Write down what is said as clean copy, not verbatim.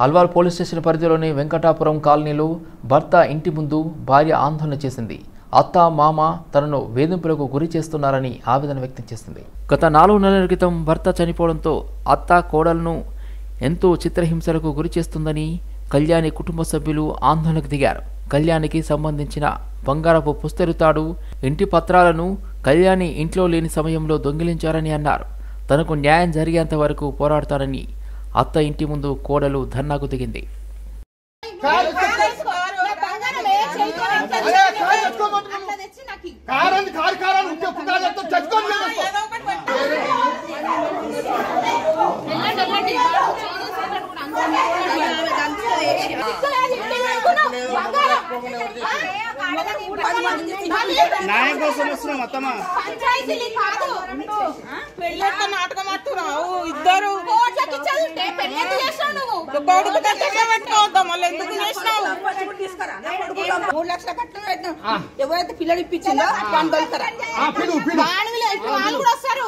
Alwal police station పరిధిలోని వెంకటాపురం కాలనీలో భర్త ఇంటి ముందు భార్య ఆందోళన చేసింది. అత్త మామ తనను వేధింపులకు గురి చేస్తున్నారని ఆవేదన వ్యక్తం చేసింది. గత 4 నెలల క్రితం భర్త చనిపోవడంతో అత్త కోడలను ఎంతో చిత్రహింసలకు గురి చేస్తుందని కళ్యాణి కుటుంబ సభ్యులు ఆందోళనకు దిగారు. కళ్యాణికి సంబంధించిన బంగారపు పుస్తెరుతాడు, ఇంటి పత్రాలను కళ్యాణి ఇంట్లో లేని సమయంలో దొంగిలించారని అన్నారు. తనకు న్యాయం జరిగేంత వరకు పోరాడతానని అత్త ఇంటి ముందు కోడలు ధర్నాకు దిగింది. న్యాయం కోసం వస్తున్నాం అత్తమ్మ. నాటకం ఆడుతున్నావు ఇద్దరు ఎందుకు చేసినావు? 3 లక్షల కట్నం పెట్టినాం. ఎవరైతే పిల్లలు ఇప్పించిందో వాళ్ళు దొరుకుతారా? వాళ్ళు కూడా వస్తారు.